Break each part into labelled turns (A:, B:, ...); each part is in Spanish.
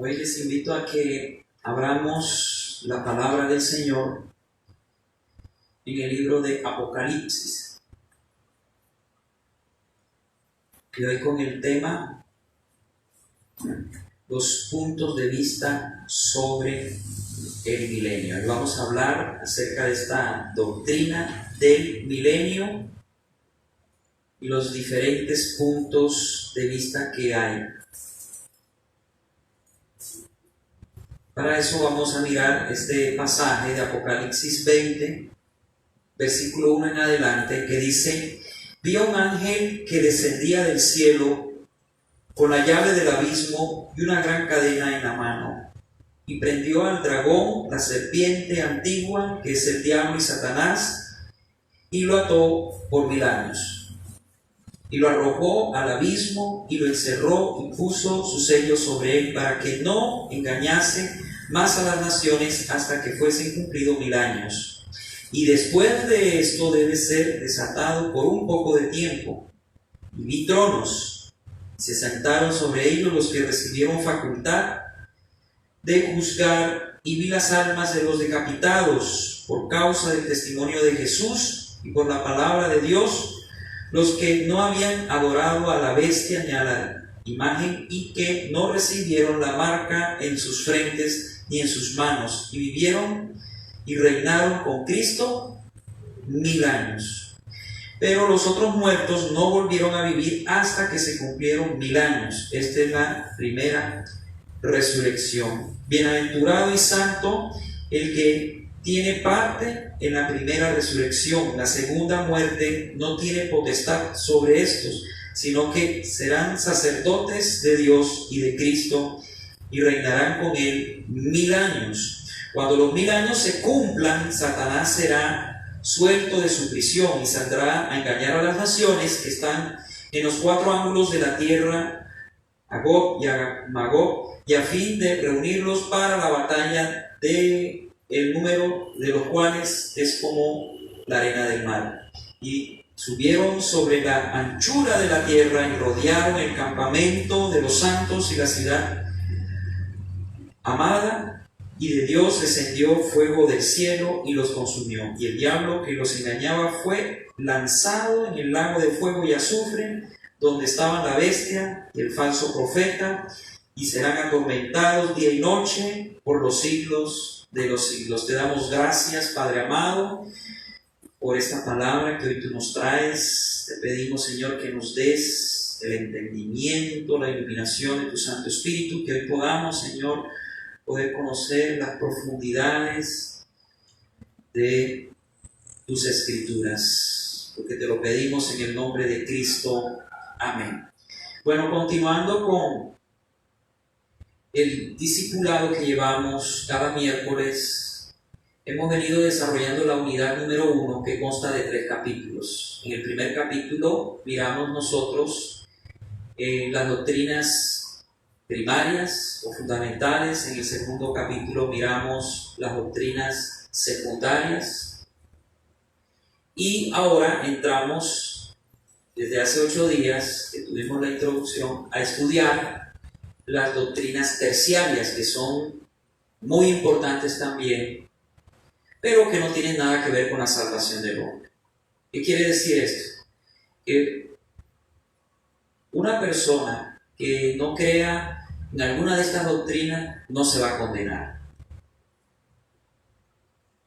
A: Hoy les invito a que abramos la palabra del Señor en el libro de Apocalipsis. Y hoy con el tema, los puntos de vista sobre el milenio. Hoy vamos a hablar acerca de esta doctrina del milenio y los diferentes puntos de vista que hay. Para eso vamos a mirar este pasaje de Apocalipsis 20, versículo 1 en adelante, que dice: vi a un ángel que descendía del cielo con la llave del abismo y una gran cadena en la mano, y prendió al dragón, la serpiente antigua, que es el diablo y Satanás, y lo ató por 1000 años. Y lo arrojó al abismo y lo encerró y puso su sello sobre él para que no engañase más a las naciones hasta que fuesen cumplidos 1000 años. Y después de esto debe ser desatado por un poco de tiempo. Y vi tronos, se sentaron sobre ellos los que recibieron facultad de juzgar, y vi las almas de los decapitados por causa del testimonio de Jesús y por la palabra de Dios, los que no habían adorado a la bestia ni a la imagen, y que no recibieron la marca en sus frentes ni en sus manos, y vivieron y reinaron con Cristo 1000 años. Pero los otros muertos no volvieron a vivir hasta que se cumplieron 1000 años. Esta es la primera resurrección. Bienaventurado y santo el que tiene parte en la primera resurrección. La segunda muerte no tiene potestad sobre estos, sino que serán sacerdotes de Dios y de Cristo, y reinarán con él 1000 años. Cuando los 1000 años se cumplan, Satanás será suelto de su prisión y saldrá a engañar a las naciones que están en los 4 ángulos de la tierra, a Gog y a Magog, y a fin de reunirlos para la batalla, de el número de los cuales es como la arena del mar. Y subieron sobre la anchura de la tierra y rodearon el campamento de los santos y la ciudad amada, y de Dios descendió fuego del cielo y los consumió. Y el diablo que los engañaba fue lanzado en el lago de fuego y azufre, donde estaban la bestia y el falso profeta, y serán atormentados día y noche por los siglos de los siglos. Te damos gracias, Padre amado, por esta palabra que hoy tú nos traes. Te pedimos, Señor, que nos des el entendimiento, la iluminación de tu Santo Espíritu, que hoy podamos, Señor, poder conocer las profundidades de tus Escrituras, porque te lo pedimos en el nombre de Cristo. Amén. Bueno, continuando con el discipulado que llevamos cada miércoles, hemos venido desarrollando la unidad número 1, que consta de 3 capítulos. En el primer capítulo miramos nosotros las doctrinas primarias o fundamentales. En el segundo capítulo miramos las doctrinas secundarias, y ahora entramos, desde hace 8 días que tuvimos la introducción, a estudiar las doctrinas terciarias, que son muy importantes también, pero que no tienen nada que ver con la salvación del hombre. ¿Qué quiere decir esto? Que una persona que no crea en alguna de estas doctrinas no se va a condenar.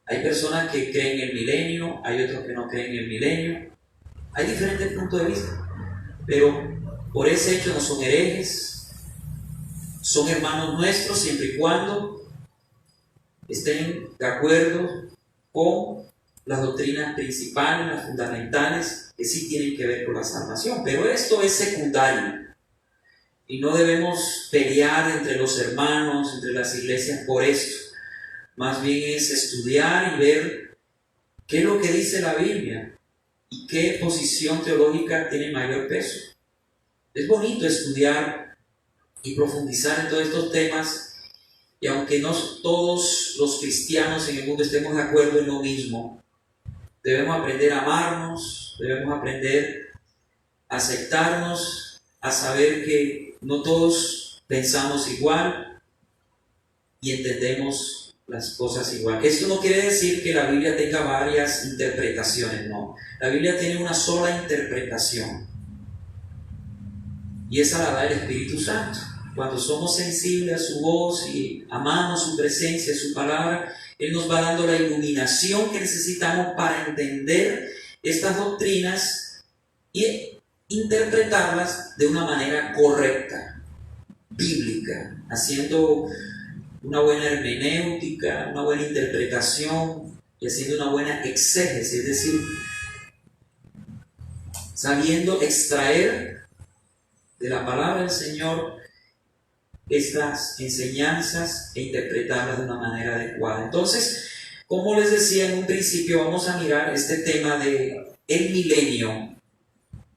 A: Hay personas que creen en el milenio, hay otros que no creen en el milenio. Hay diferentes puntos de vista, pero por ese hecho no son herejes, son hermanos nuestros siempre y cuando estén de acuerdo con las doctrinas principales, las fundamentales, que sí tienen que ver con la salvación. Pero esto es secundario. Y no debemos pelear entre los hermanos, entre las iglesias por esto. Más bien es estudiar y ver qué es lo que dice la Biblia y qué posición teológica tiene mayor peso. Es bonito estudiar y profundizar en todos estos temas, y aunque no todos los cristianos en el mundo estemos de acuerdo en lo mismo, debemos aprender a amarnos, debemos aprender a aceptarnos, a saber que no todos pensamos igual, y entendemos las cosas igual. Esto no quiere decir que la Biblia tenga varias interpretaciones, no. La Biblia tiene una sola interpretación y esa la da el Espíritu Santo. Cuando somos sensibles a su voz y amamos su presencia, su palabra, Él nos va dando la iluminación que necesitamos para entender estas doctrinas y interpretarlas de una manera correcta, bíblica, haciendo una buena hermenéutica, una buena interpretación y haciendo una buena exégesis, es decir, sabiendo extraer de la palabra del Señor estas enseñanzas e interpretarlas de una manera adecuada. Entonces, como les decía en un principio, vamos a mirar este tema de el milenio.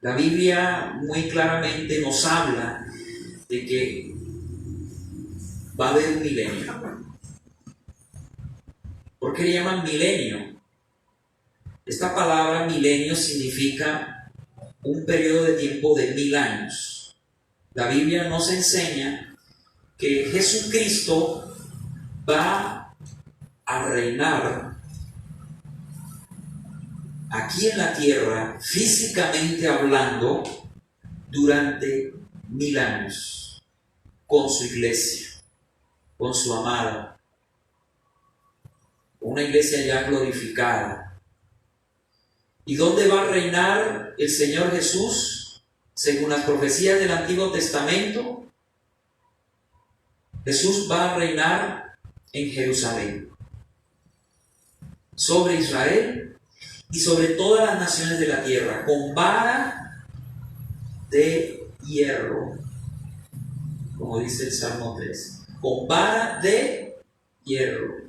A: La Biblia muy claramente nos habla de que va a haber un milenio. ¿Por qué le llaman milenio? Esta palabra milenio significa un periodo de tiempo de 1000 años. La Biblia nos enseña que Jesucristo va a reinar aquí en la tierra, físicamente hablando, durante 1000 años, con su iglesia, con su amada, una iglesia ya glorificada. ¿Y dónde va a reinar el Señor Jesús? Según las profecías del Antiguo Testamento, Jesús va a reinar en Jerusalén, sobre Israel y sobre todas las naciones de la tierra, con vara de hierro, como dice el Salmo 3, con vara de hierro.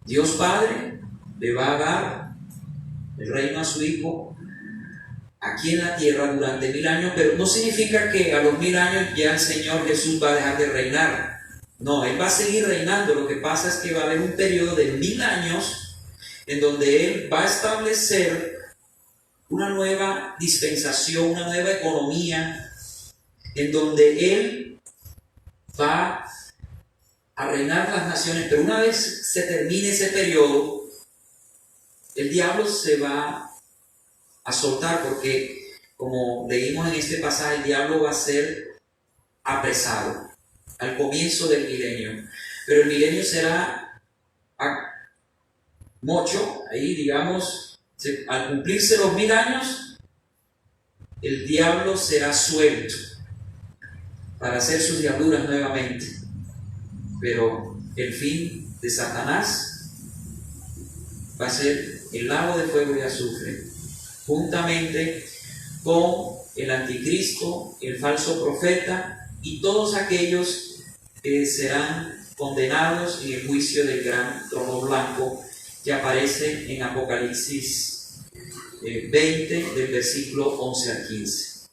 A: Dios Padre le va a dar el reino a su Hijo aquí en la tierra durante 1000 años, pero no significa que a los 1000 años ya el Señor Jesús va a dejar de reinar. No, Él va a seguir reinando. Lo que pasa es que va a haber un periodo de 1000 años en donde Él va a establecer una nueva dispensación, una nueva economía, en donde Él va a reinar las naciones. Pero una vez se termine ese periodo, el diablo se va a soltar, porque como leímos en este pasaje, el diablo va a ser apresado al comienzo del milenio, pero el milenio será mucho, ahí digamos, al cumplirse los 1000 años, el diablo será suelto para hacer sus diabluras nuevamente, pero el fin de Satanás va a ser el lago de fuego y azufre, juntamente con el anticristo, el falso profeta y todos aquellos que serán condenados en el juicio del gran trono blanco que aparece en Apocalipsis 20 del versículo 11 al 15.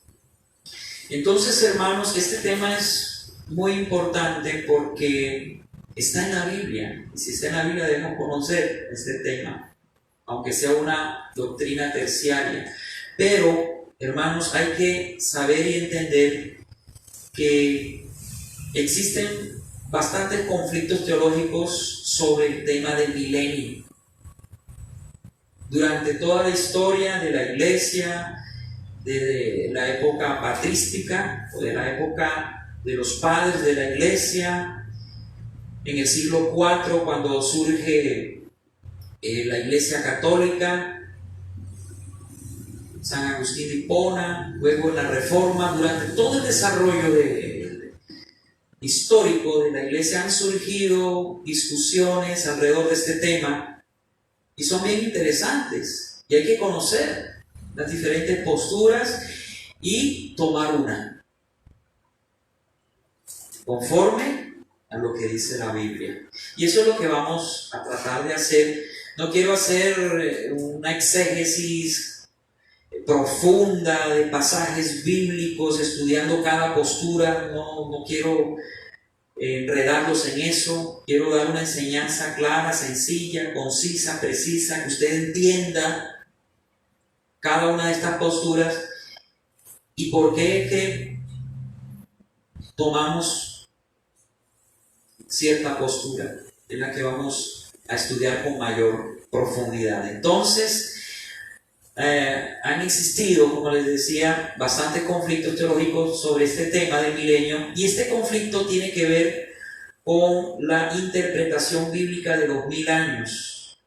A: Entonces, hermanos, este tema es muy importante porque está en la Biblia, y si está en la Biblia debemos conocer este tema, aunque sea una doctrina terciaria. Pero, hermanos, hay que saber y entender que existen bastantes conflictos teológicos sobre el tema del milenio. Durante toda la historia de la iglesia, de la época patrística o de la época de los padres de la iglesia, en el siglo IV, cuando surge la Iglesia Católica, San Agustín de Hipona, luego en la Reforma, durante todo el desarrollo histórico de la Iglesia han surgido discusiones alrededor de este tema y son bien interesantes y hay que conocer las diferentes posturas y tomar una conforme a lo que dice la Biblia. Y eso es lo que vamos a tratar de hacer. No quiero hacer una exégesis profunda de pasajes bíblicos, estudiando cada postura, no quiero enredarlos en eso. Quiero dar una enseñanza clara, sencilla, concisa, precisa, que usted entienda cada una de estas posturas y por qué es que tomamos cierta postura, en la que vamos a estudiar con mayor profundidad. Entonces, han existido, como les decía, bastantes conflictos teológicos sobre este tema del milenio, y este conflicto tiene que ver con la interpretación bíblica de los 1000 años.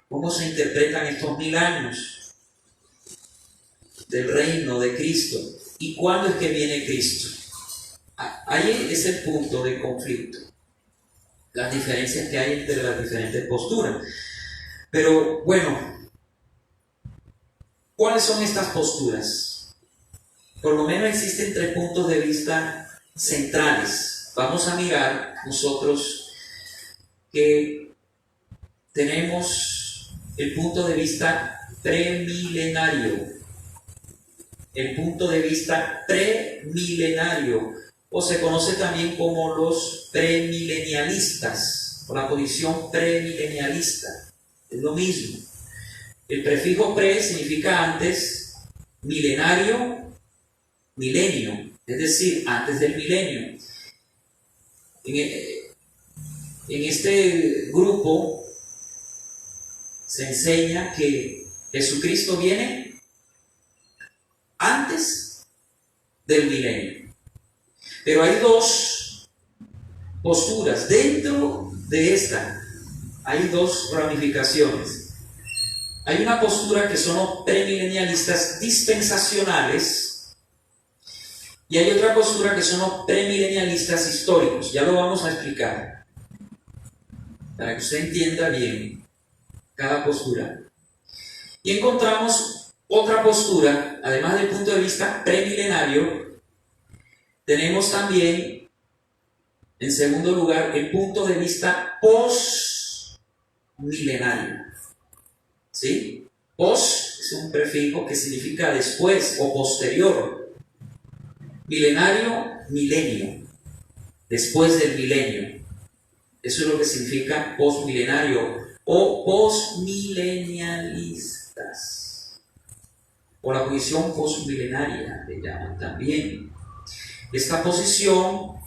A: ¿Cómo se interpretan estos 1000 años del reino de Cristo? ¿Y cuándo es que viene Cristo? Ahí es el punto de conflicto, las diferencias que hay entre las diferentes posturas. Pero bueno, ¿cuáles son estas posturas? Por lo menos existen 3 puntos de vista centrales. Vamos a mirar nosotros que tenemos el punto de vista premilenario. El punto de vista premilenario, o se conoce también como los premilenialistas, o la posición premilenialista. Es lo mismo. El prefijo pre significa antes, milenario, milenio, es decir, antes del milenio. En este grupo se enseña que Jesucristo viene antes del milenio. Pero hay 2 posturas. Dentro de esta hay 2 ramificaciones. Hay una postura que son los premilenialistas dispensacionales, y hay otra postura que son los premilenialistas históricos. Ya lo vamos a explicar, para que usted entienda bien cada postura. Y encontramos otra postura, además del punto de vista premilenario, tenemos también, en segundo lugar, el punto de vista postmilenario. ¿Sí? Post es un prefijo que significa después o posterior. Milenario, milenio, después del milenio. Eso es lo que significa postmilenario o postmilenialistas, o la posición postmilenaria le llaman también. Esta posición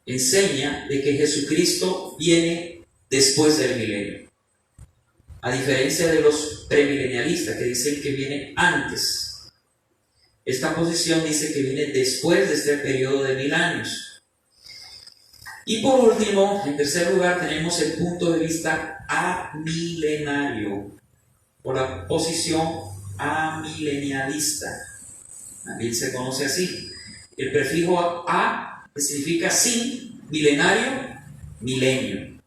A: enseña de que Jesucristo viene después del milenio, a diferencia de los premilenialistas que dicen que viene antes. Esta posición dice que viene después de este periodo de 1000 años. Y por último, en tercer lugar, tenemos el punto de vista amilenario, o la posición amilenialista. También se conoce así. El prefijo a, que significa sin, milenario, milenio.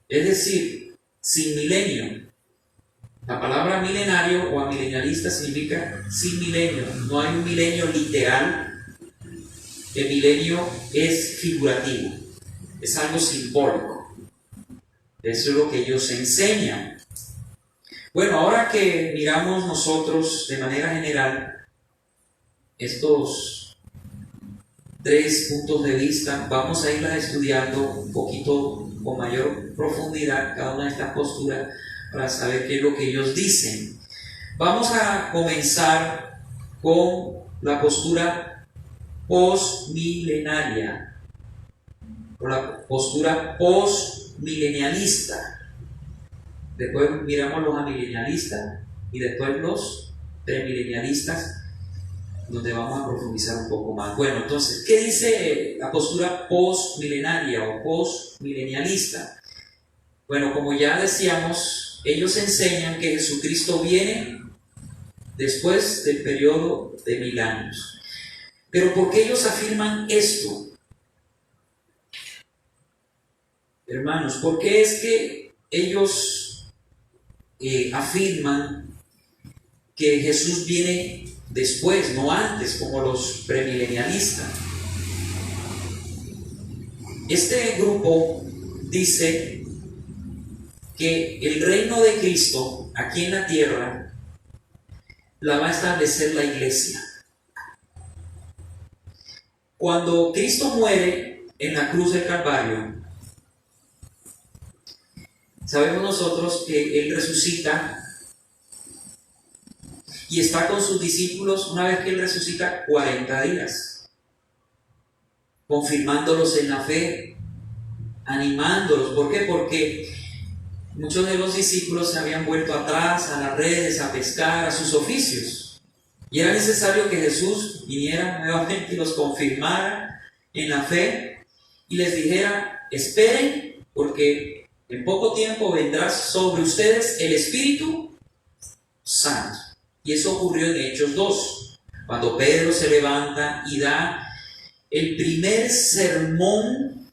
A: Es decir, sin milenio. La palabra milenario o amilenialista significa sin milenio. No hay un milenio literal. El milenio es figurativo, es algo simbólico. Eso es lo que ellos enseñan. Bueno, ahora que miramos nosotros de manera general estos 3 puntos de vista, vamos a irlas estudiando un poquito con mayor profundidad cada una de estas posturas para saber qué es lo que ellos dicen. Vamos a comenzar con la postura postmilenaria, o la postura postmilenialista. Después miramos los amilenialistas y después los premilenialistas, donde vamos a profundizar un poco más. Bueno, entonces, ¿qué dice la postura postmilenaria o postmilenialista? Bueno, como ya decíamos, ellos enseñan que Jesucristo viene después del periodo de 1000 años. Pero ¿por qué ellos afirman esto? Hermanos, ¿por qué es que ellos afirman que Jesús viene después, no antes, como los premilenialistas? Este grupo dice que el reino de Cristo aquí en la tierra la va a establecer la iglesia. Cuando Cristo muere en la cruz del Calvario, sabemos nosotros que Él resucita y está con sus discípulos una vez que Él resucita 40 días. confirmándolos en la fe, animándolos. ¿Por qué? Porque muchos de los discípulos se habían vuelto atrás a las redes, a pescar, a sus oficios. Y era necesario que Jesús viniera nuevamente y los confirmara en la fe y les dijera: esperen, porque en poco tiempo vendrá sobre ustedes el Espíritu Santo. Y eso ocurrió en Hechos 2, cuando Pedro se levanta y da el primer sermón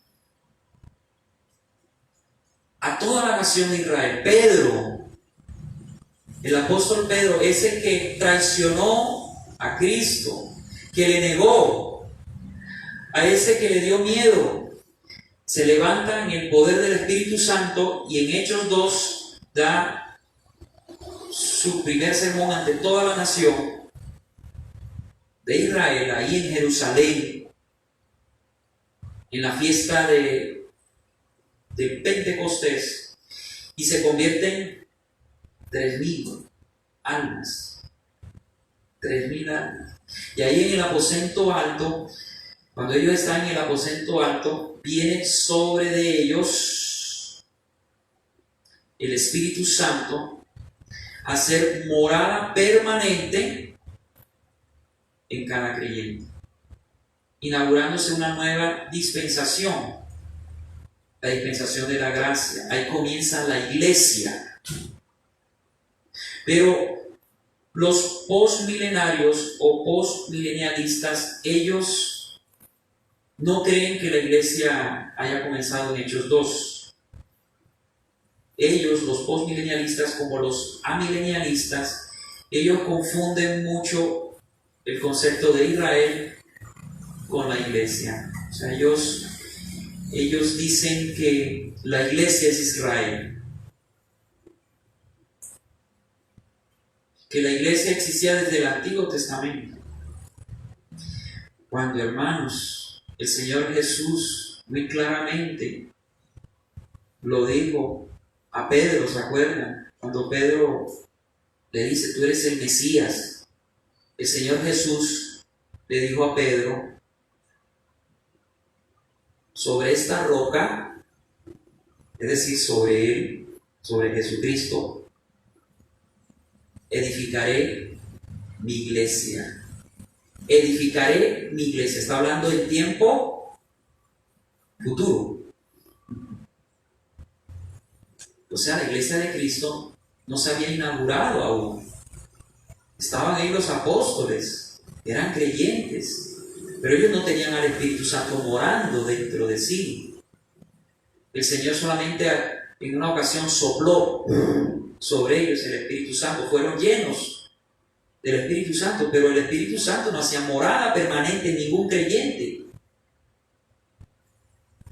A: a toda la nación de Israel. Pedro, el apóstol Pedro, es el que traicionó a Cristo, que le negó, a ese que le dio miedo. Se levanta en el poder del Espíritu Santo y en Hechos 2 da su primer sermón ante toda la nación de Israel, ahí en Jerusalén, en la fiesta de Pentecostés, y se convierten 3,000 almas. 3,000 almas. Y ahí en el aposento alto, cuando ellos están en el aposento alto, viene sobre de ellos el Espíritu Santo a ser morada permanente en cada creyente, inaugurándose una nueva dispensación, la dispensación de la gracia. Ahí comienza la iglesia. Pero los postmilenarios o postmilenialistas, ellos no creen que la iglesia haya comenzado en Hechos 2. Ellos, los postmilenialistas, como los amilenialistas, ellos confunden mucho el concepto de Israel con la iglesia. O sea, ellos dicen que la iglesia es Israel, que la iglesia existía desde el Antiguo Testamento, cuando, hermanos, el Señor Jesús muy claramente lo dijo a Pedro. ¿Se acuerdan? Cuando Pedro le dice: tú eres el Mesías. El Señor Jesús le dijo a Pedro: sobre esta roca, es decir, sobre él, sobre Jesucristo, edificaré mi iglesia. Edificaré mi iglesia. Está hablando del tiempo futuro. O sea, la iglesia de Cristo no se había inaugurado aún. Estaban ahí los apóstoles, eran creyentes, pero ellos no tenían al Espíritu Santo morando dentro de sí. El Señor solamente en una ocasión sopló sobre ellos el Espíritu Santo. Fueron llenos del Espíritu Santo, pero el Espíritu Santo no hacía morada permanente en ningún creyente.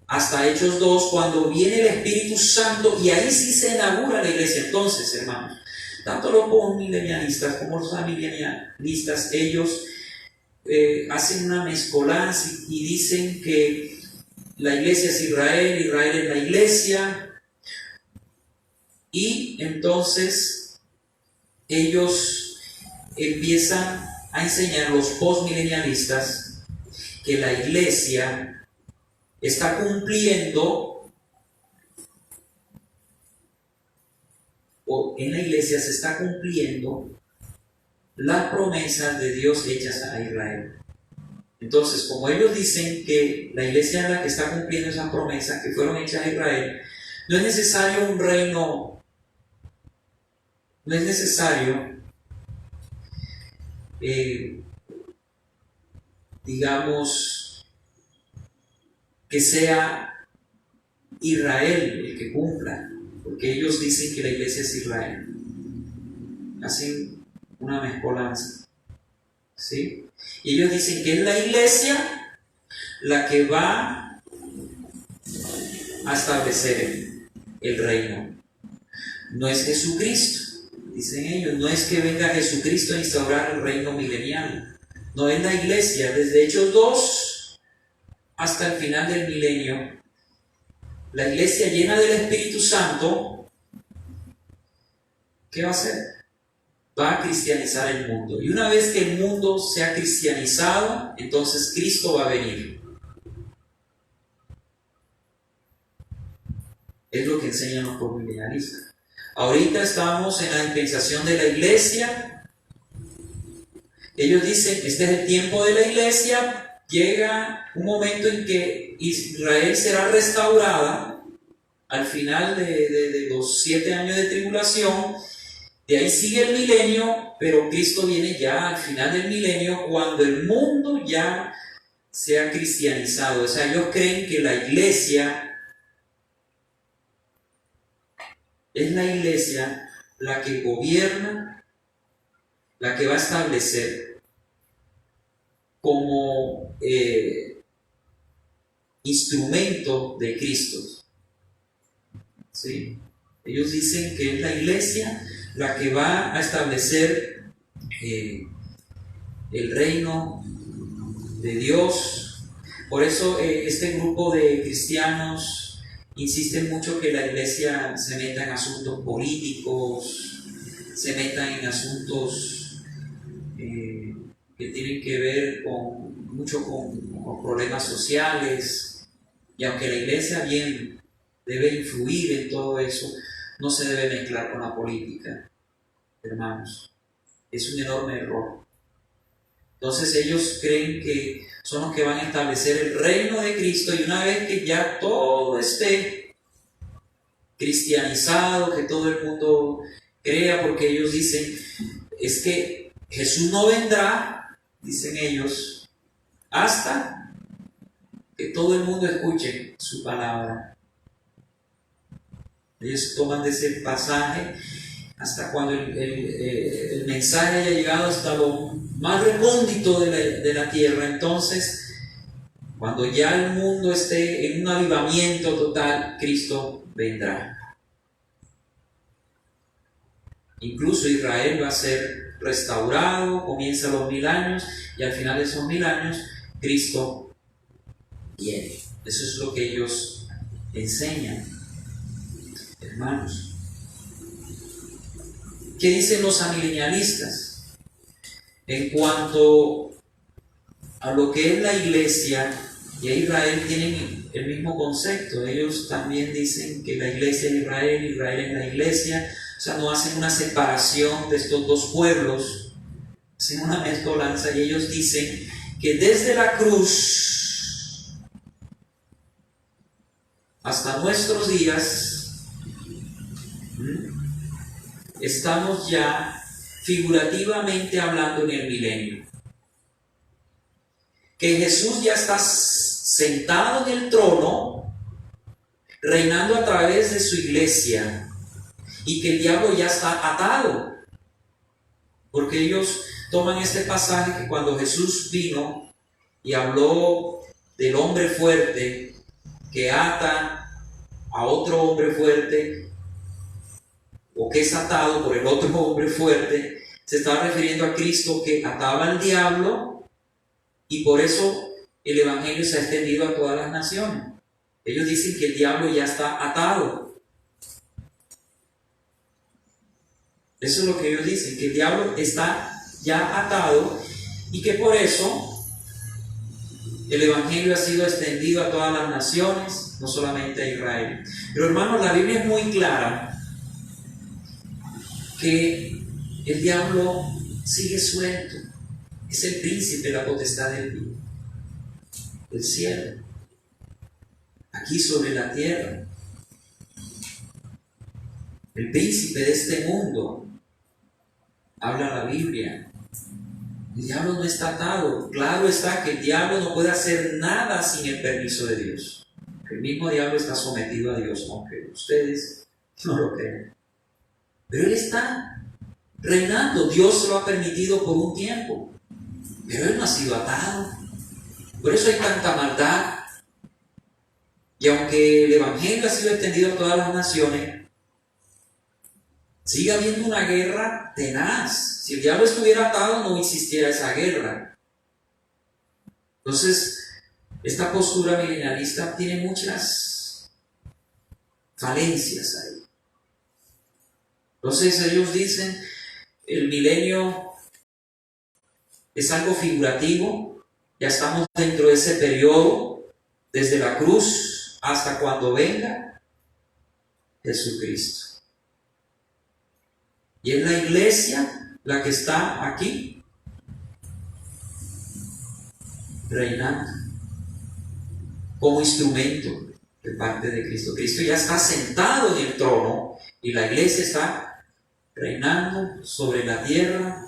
A: Hasta Hechos 2, cuando viene el Espíritu Santo, y ahí sí se inaugura la iglesia. Entonces, hermanos, tanto los postmilenialistas como los amilenialistas, ellos hacen una mezcolanza y dicen que la iglesia es Israel, Israel es la iglesia, y entonces ellos empiezan a enseñar, los postmilenialistas, que la iglesia está cumpliendo, o en la iglesia se está cumpliendo las promesas de Dios hechas a Israel. Entonces, como ellos dicen que la iglesia es la que está cumpliendo esas promesas que fueron hechas a Israel, no es necesario un reino, no es necesario, digamos, que sea Israel el que cumpla, porque ellos dicen que la iglesia es Israel. Hacen una mezcolanza, ¿sí? Y ellos dicen que es la iglesia la que va a establecer el reino. No es Jesucristo, dicen ellos, no es que venga Jesucristo a instaurar el reino milenial. No, es la iglesia, desde Hechos 2 hasta el final del milenio. La iglesia llena del Espíritu Santo, ¿qué va a hacer? Va a cristianizar el mundo. Y una vez que el mundo sea cristianizado, entonces Cristo va a venir. Es lo que enseñan los postmilenialistas. Ahorita estamos en la dispensación de la iglesia. Ellos dicen, este es el tiempo de la iglesia. Llega un momento en que Israel será restaurada al final de los 7 años de tribulación. De ahí sigue el milenio, pero Cristo viene ya al final del milenio, cuando el mundo ya se ha cristianizado. O sea, ellos creen que la iglesia es la iglesia la que gobierna, la que va a establecer como instrumento de Cristo. ¿Sí? Ellos dicen que es la iglesia la que va a establecer el reino de Dios. Por eso este grupo de cristianos insisten mucho que la iglesia se meta en asuntos políticos, se meta en asuntos que tienen que ver mucho con problemas sociales, y aunque la iglesia bien debe influir en todo eso, no se debe mezclar con la política, hermanos. Es un enorme error. Entonces ellos creen que son los que van a establecer el reino de Cristo, y una vez que ya todo esté cristianizado, que todo el mundo crea, porque ellos dicen, es que Jesús no vendrá, dicen ellos, hasta que todo el mundo escuche su palabra. Ellos toman de ese pasaje hasta cuando el mensaje haya llegado hasta lo más recóndito de la tierra. Entonces, cuando ya el mundo esté en un avivamiento total, Cristo vendrá. Incluso Israel va a ser restaurado, comienza los 1000 años, y al final de esos 1000 años, Cristo viene. Eso es lo que ellos enseñan, hermanos. ¿Qué dicen los amilenialistas? En cuanto a lo que es la iglesia, y a Israel tienen el mismo concepto. Ellos también dicen que la iglesia es Israel, Israel es la iglesia. O sea, no hacen una separación de estos dos pueblos, hacen una mezcolanza, y ellos dicen que desde la cruz hasta nuestros días estamos ya figurativamente hablando en el milenio. Que Jesús ya está sentado en el trono, reinando a través de su iglesia, y que el diablo ya está atado. Porque ellos toman este pasaje que cuando Jesús vino y habló del hombre fuerte que ata a otro hombre fuerte, o que es atado por el otro hombre fuerte, se estaba refiriendo a Cristo, que ataba al diablo, y por eso el evangelio se ha extendido a todas las naciones. Ellos dicen que el diablo ya está atado. Eso es lo que ellos dicen, que el diablo está ya atado, y que por eso el evangelio ha sido extendido a todas las naciones, no solamente a Israel. Pero hermanos, la Biblia es muy clara que el diablo sigue suelto. Es el príncipe, la potestad del cielo, aquí sobre la tierra. El príncipe de este mundo, habla la Biblia. El diablo no está atado. Claro está que el diablo no puede hacer nada sin el permiso de Dios. El mismo diablo está sometido a Dios, aunque ustedes no lo crean. Pero él está reinando. Dios se lo ha permitido por un tiempo, pero él no ha sido atado. Por eso hay tanta maldad. Y aunque el evangelio ha sido extendido a todas las naciones, sigue habiendo una guerra tenaz. Si el diablo estuviera atado, no existiera esa guerra. Entonces, esta postura milenialista tiene muchas falencias ahí. Entonces ellos dicen, el milenio es algo figurativo, ya estamos dentro de ese periodo, desde la cruz hasta cuando venga. Jesucristo. Y es la iglesia la que está aquí reinando como instrumento de parte de Cristo. Cristo ya está sentado en el trono y la iglesia está reinando sobre la tierra,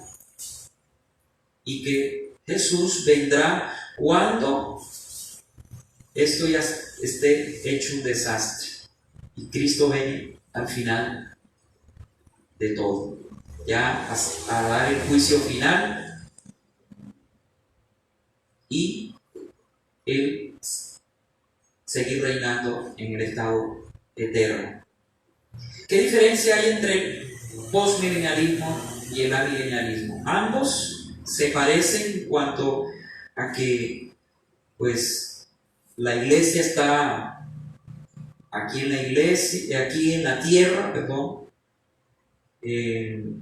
A: y que Jesús vendrá cuando esto ya esté hecho un desastre y Cristo viene al final de todo, ya a dar el juicio final y Él seguir reinando en el estado eterno. ¿Qué diferencia hay entre el postmilenialismo y el amilenialismo? Ambos se parecen en cuanto a que, pues, la iglesia está aquí en la tierra,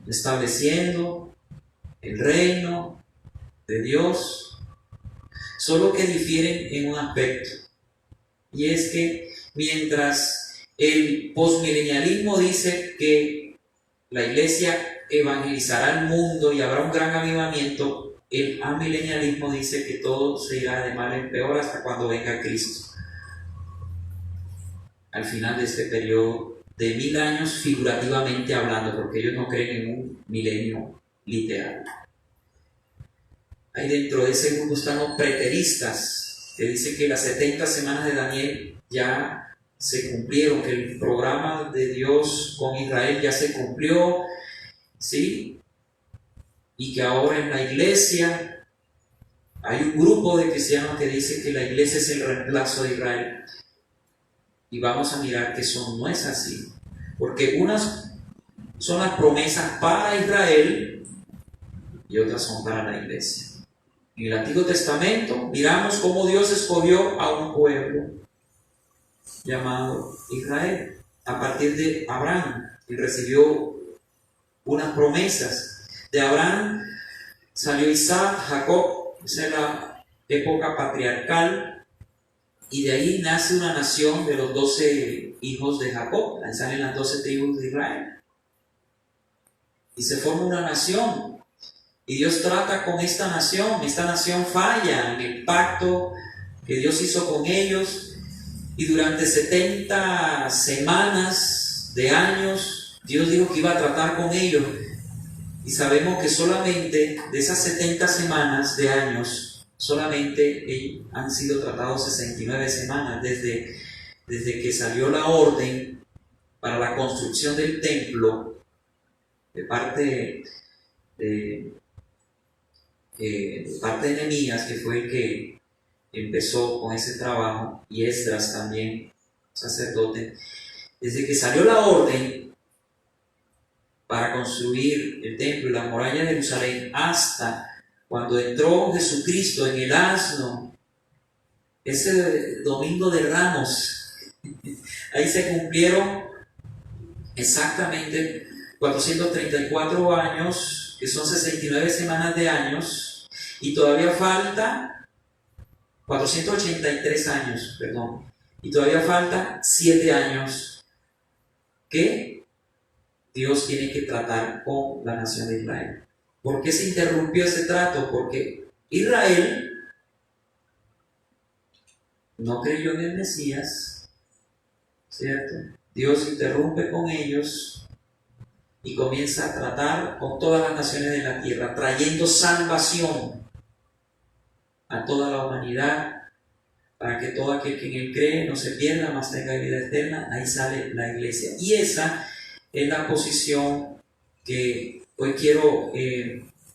A: estableciendo el reino de Dios, solo que difieren en un aspecto, y es que mientras el postmilenialismo dice que la iglesia evangelizará al mundo y habrá un gran avivamiento, el amilenialismo dice que todo se irá de mal en peor hasta cuando venga Cristo, al final de este periodo de 1000 años, figurativamente hablando, porque ellos no creen en un milenio literal. Ahí dentro de ese grupo están los preteristas, que dicen que las 70 semanas de Daniel ya se cumplieron, que el programa de Dios con Israel ya se cumplió, ¿sí? Y que ahora en la iglesia hay un grupo de cristianos que dice que la iglesia es el reemplazo de Israel. Y vamos a mirar que eso no es así, porque unas son las promesas para Israel y otras son para la iglesia. En el Antiguo Testamento miramos cómo Dios escogió a un pueblo llamado Israel a partir de Abraham, y recibió unas promesas. De Abraham salió Isaac, Jacob, esa es la época patriarcal, y de ahí nace una nación de los 12 hijos de Jacob. Ahí salen las 12 tribus de Israel y se forma una nación, y Dios trata con esta nación falla en el pacto que Dios hizo con ellos, y durante 70 semanas de años Dios dijo que iba a tratar con ellos, y sabemos que solamente de esas 70 semanas de años solamente han sido tratados 69 semanas desde que salió la orden para la construcción del templo de parte de Nehemías, que fue el que empezó con ese trabajo, y Esdras también, sacerdote. Desde que salió la orden para construir el templo y la muralla de Jerusalén hasta cuando entró Jesucristo en el asno, ese domingo de Ramos, ahí se cumplieron exactamente 434 años, que son 69 semanas de años, y todavía falta 483 años, y todavía falta 7 años que Dios tiene que tratar con la nación de Israel. ¿Por qué se interrumpió ese trato? Porque Israel no creyó en el Mesías, ¿cierto? Dios interrumpe con ellos y comienza a tratar con todas las naciones de la tierra, trayendo salvación a toda la humanidad, para que todo aquel que en él cree no se pierda, mas tenga vida eterna. Ahí sale la iglesia. Y esa es la posición que hoy quiero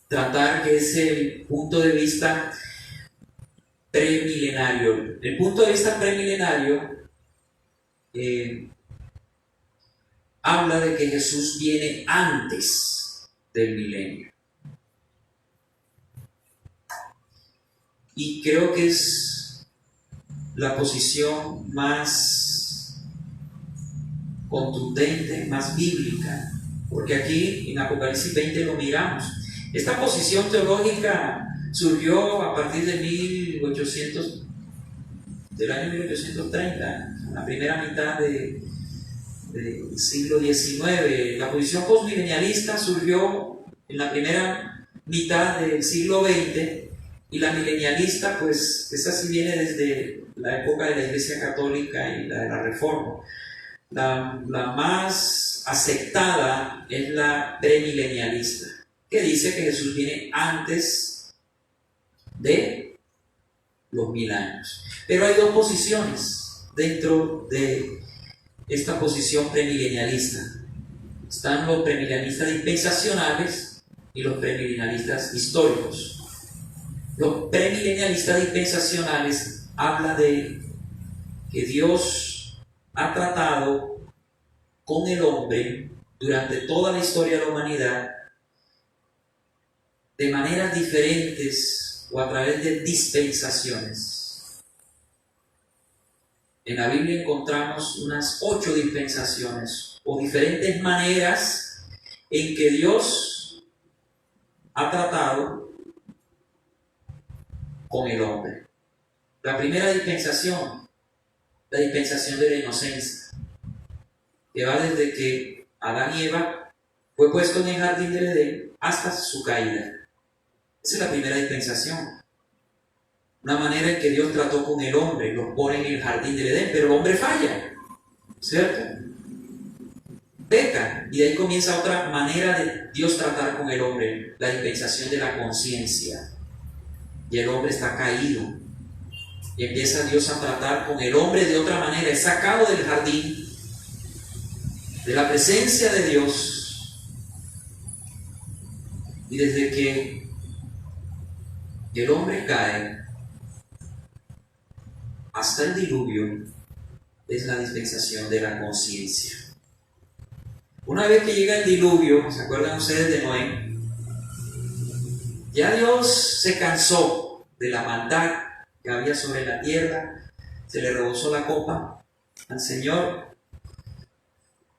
A: tratar, que es el punto de vista premilenario. El punto de vista premilenario habla de que Jesús viene antes del milenio. Y creo que es la posición más contundente, más bíblica, porque aquí en Apocalipsis 20 lo miramos. Esta posición teológica surgió a partir de del año 1830, la primera mitad del siglo XIX. La posición postmilenialista surgió en la primera mitad del siglo XX, y la milenialista, pues esa sí viene desde la época de la Iglesia Católica y la de la Reforma. La más aceptada es la premilenialista, que dice que Jesús viene antes de los 1000 años. Pero hay dos posiciones dentro de esta posición premilenialista. Están los premilenialistas dispensacionales y los premilenialistas históricos. Los premilenialistas dispensacionales hablan de que Dios ha tratado con el hombre durante toda la historia de la humanidad de maneras diferentes o a través de dispensaciones. En la Biblia encontramos unas 8 dispensaciones o diferentes maneras en que Dios ha tratado con el hombre. La primera dispensación, la dispensación de la inocencia, que va desde que Adán y Eva fue puesto en el jardín del Edén hasta su caída. Esa es la primera dispensación. Una manera en que Dios trató con el hombre, los pone en el jardín del Edén, pero el hombre falla, ¿cierto? Peca, y de ahí comienza otra manera de Dios tratar con el hombre, la dispensación de la conciencia. Y el hombre está caído, y empieza Dios a tratar con el hombre de otra manera. Es sacado del jardín, de la presencia de Dios, y desde que el hombre cae hasta el diluvio es la dispensación de la conciencia. Una vez que llega el diluvio, ¿se acuerdan ustedes de Noé? Ya Dios se cansó de la maldad que había sobre la tierra, se le rebosó la copa al Señor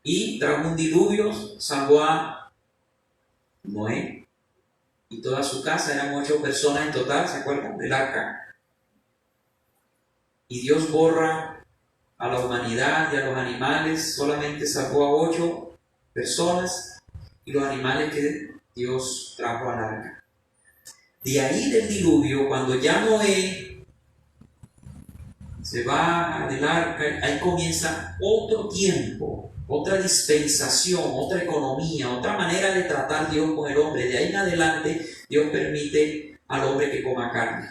A: y trajo un diluvio, salvó a Noé y toda su casa. Eran 8 personas en total, ¿se acuerdan? Del arca. Y Dios borra a la humanidad y a los animales, solamente salvó a 8 personas y los animales que Dios trajo al arca. De ahí del diluvio, cuando ya Noé se va del arca, ahí comienza otro tiempo, otra dispensación, otra economía, otra manera de tratar Dios con el hombre. De ahí en adelante, Dios permite al hombre que coma carne.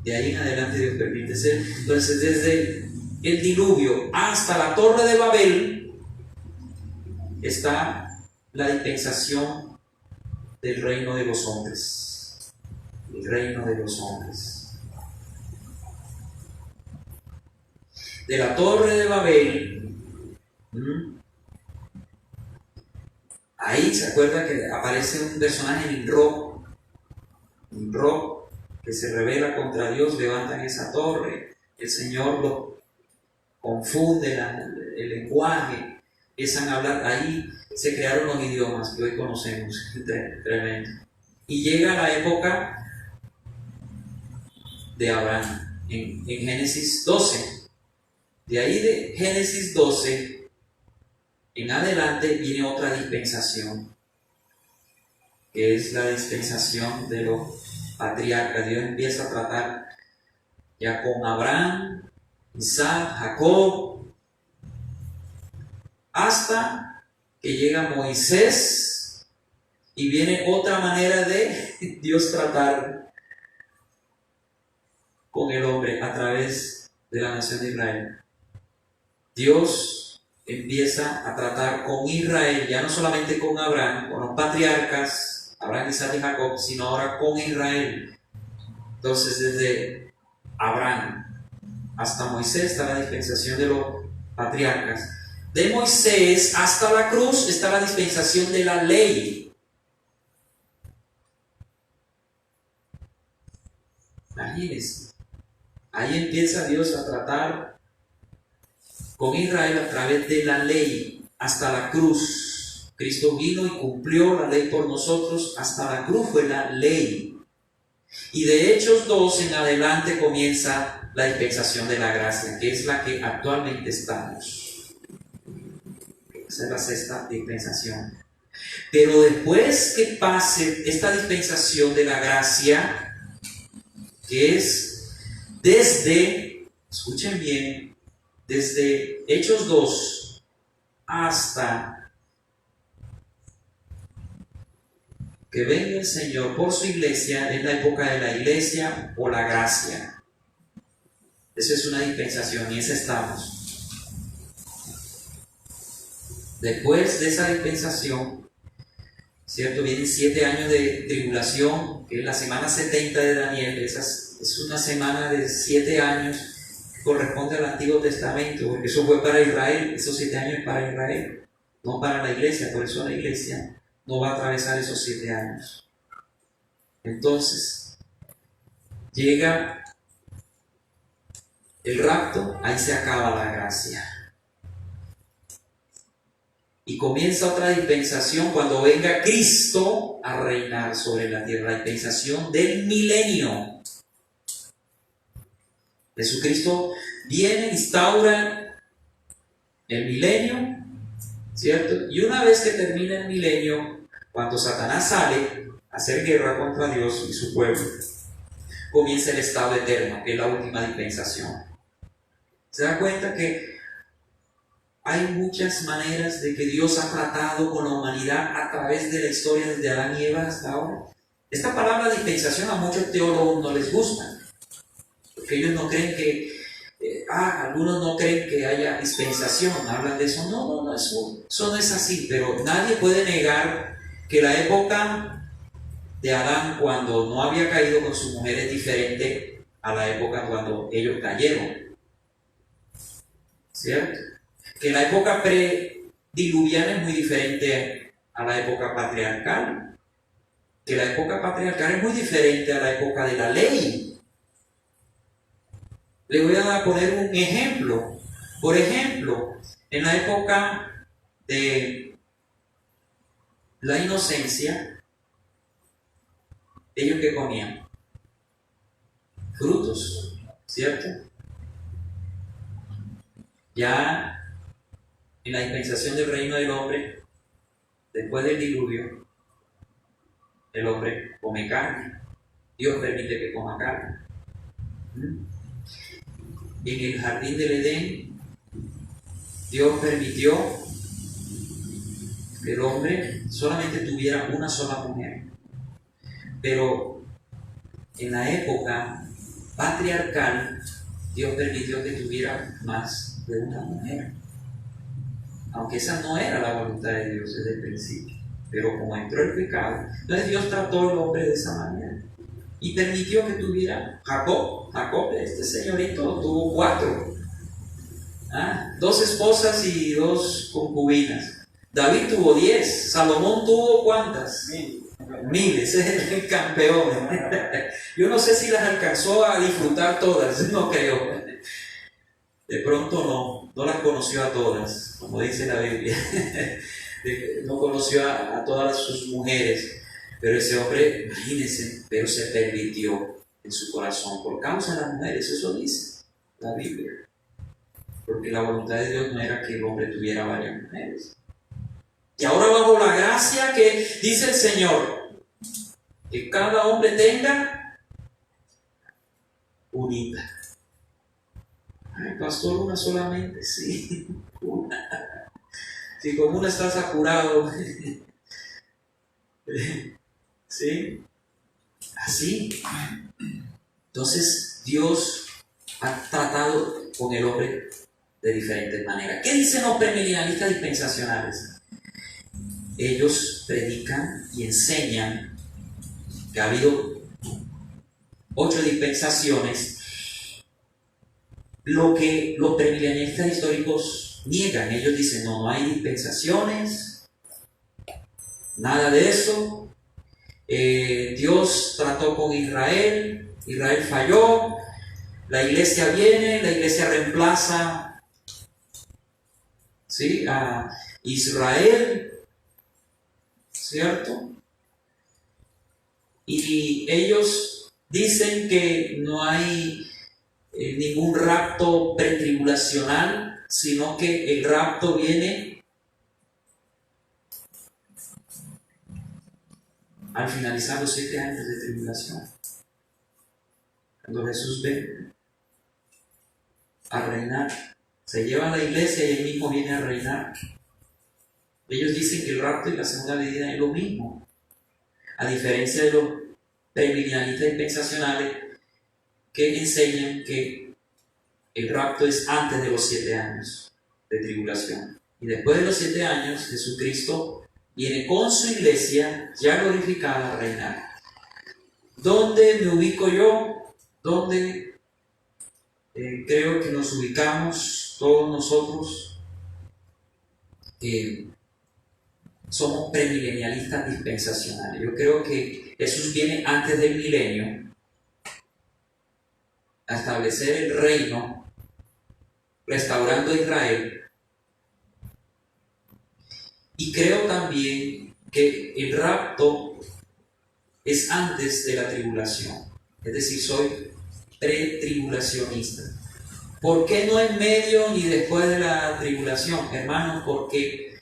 A: De ahí en adelante Dios permite ser. Entonces, desde el diluvio hasta la Torre de Babel está la dispensación del reino de los hombres. El reino de los hombres. De la Torre de Babel, ahí se acuerda que aparece un personaje, Nimrod, que se rebela contra Dios, levantan esa torre, el Señor lo confunde el lenguaje, empiezan a hablar, ahí se crearon los idiomas que hoy conocemos, tremendo. Y llega la época de Abraham, en Génesis 12. De ahí de Génesis 12 en adelante viene otra dispensación, que es la dispensación de los patriarcas. Dios empieza a tratar ya con Abraham, Isaac, Jacob, hasta que llega Moisés y viene otra manera de Dios tratar con el hombre a través de la nación de Israel. Dios empieza a tratar con Israel, ya no solamente con Abraham, con los patriarcas, Abraham, Isaac y Jacob, sino ahora con Israel. Entonces, desde Abraham hasta Moisés está la dispensación de los patriarcas. De Moisés hasta la cruz está la dispensación de la ley. Imagínense. Ahí empieza Dios a tratar con Israel a través de la ley hasta la cruz. Cristo vino y cumplió la ley por nosotros. Hasta la cruz fue la ley. Y de Hechos 2 en adelante comienza la dispensación de la gracia, que es la que actualmente estamos. Esa es la sexta dispensación. Pero después que pase esta dispensación de la gracia, que es desde, escuchen bien, desde Hechos 2 hasta que venga el Señor por su iglesia, es la época de la iglesia o la gracia. Eso es una dispensación y esa estamos. Después de esa dispensación, ¿cierto? Vienen 7 años de tribulación, que es la semana 70 de Daniel. Esa es una semana de 7 años que corresponde al Antiguo Testamento, porque eso fue para Israel, esos 7 años es para Israel, no para la iglesia. Por eso la iglesia no va a atravesar esos 7 años. Entonces, llega el rapto, ahí se acaba la gracia. Y comienza otra dispensación cuando venga Cristo a reinar sobre la tierra, la dispensación del milenio. Jesucristo viene, instaura el milenio, ¿cierto? Y una vez que termina el milenio, cuando Satanás sale a hacer guerra contra Dios y su pueblo, comienza el estado eterno, que es la última dispensación. ¿Se da cuenta que hay muchas maneras de que Dios ha tratado con la humanidad a través de la historia desde Adán y Eva hasta ahora? Esta palabra dispensación a muchos teólogos no les gusta, porque ellos no creen que, algunos no creen que haya dispensación, hablan de eso. No, eso no es así, pero nadie puede negar que la época de Adán, cuando no había caído con su mujer, es diferente a la época cuando ellos cayeron, ¿cierto? Que la época prediluviana es muy diferente a la época patriarcal, que la época patriarcal es muy diferente a la época de la ley. Le voy a poner un ejemplo. Por ejemplo, en la época de la inocencia, ¿ellos qué comían? Frutos, ¿cierto? Ya en la dispensación del reino del hombre, después del diluvio, el hombre come carne. Dios permite que coma carne. En el jardín del Edén, Dios permitió que el hombre solamente tuviera una sola mujer. Pero en la época patriarcal, Dios permitió que tuviera más de una mujer. Aunque esa no era la voluntad de Dios desde el principio. Pero como entró el pecado, entonces Dios trató al hombre de esa manera. Y permitió que tuviera Jacob, este señorito, tuvo 4. 2 esposas y 2 concubinas. David tuvo 10. Salomón tuvo ¿cuántas? 1000. Ese es el campeón. Yo no sé si las alcanzó a disfrutar todas, no creo. De pronto no las conoció a todas, como dice la Biblia. No conoció a todas sus mujeres. Pero ese hombre, imagínense, pero se pervirtió en su corazón por causa de las mujeres. Eso dice la Biblia. Porque la voluntad de Dios no era que el hombre tuviera varias mujeres. Y ahora bajo la gracia que dice el Señor, que cada hombre tenga unita. Ay, pastor, una solamente, sí, una. Si con una estás apurado, ¿sí? Así. Entonces, Dios ha tratado con el hombre de diferentes maneras. ¿Qué dicen los premilenialistas dispensacionales? Ellos predican y enseñan que ha habido 8 dispensaciones, lo que los premilenialistas históricos niegan. Ellos dicen, no hay dispensaciones, nada de eso. Dios trató con Israel, Israel falló, la iglesia viene, la iglesia reemplaza, ¿sí?, a Israel, ¿cierto? Y ellos Dicen que no hay ningún rapto pretribulacional, sino que el rapto viene al finalizar los 7 años de tribulación. Cuando Jesús ve a reinar, se lleva a la iglesia y él mismo viene a reinar. Ellos dicen que el rapto y la segunda venida es lo mismo, a diferencia de los premilenialistas dispensacionales que enseñan que el rapto es antes de los 7 años de tribulación. Y después de los 7 años, Jesucristo viene con su iglesia ya glorificada a reinar. ¿Dónde me ubico yo? ¿Dónde creo que nos ubicamos todos nosotros? Somos premilenialistas dispensacionales. Yo creo que Jesús viene antes del milenio a establecer el reino, restaurando a Israel. Y creo también que el rapto es antes de la tribulación. Es decir, soy pretribulacionista. ¿Por qué no en medio ni después de la tribulación, hermanos? Porque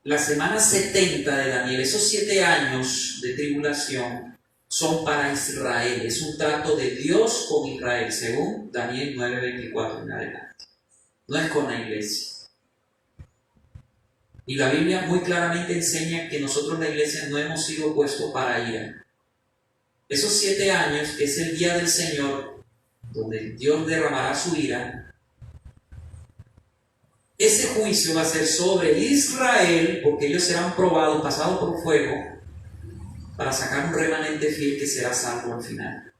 A: la semana 70 de Daniel, esos 7 años de tribulación, son para Israel. Es un trato de Dios con Israel, según Daniel 9:24 en adelante. No es con la iglesia. Y la Biblia muy claramente enseña que nosotros, la iglesia, no hemos sido puestos para ira. Esos 7 años es el día del Señor, donde Dios derramará su ira. Ese juicio va a ser sobre Israel, porque ellos serán probados, pasados por fuego, para sacar un remanente fiel que será salvo al final.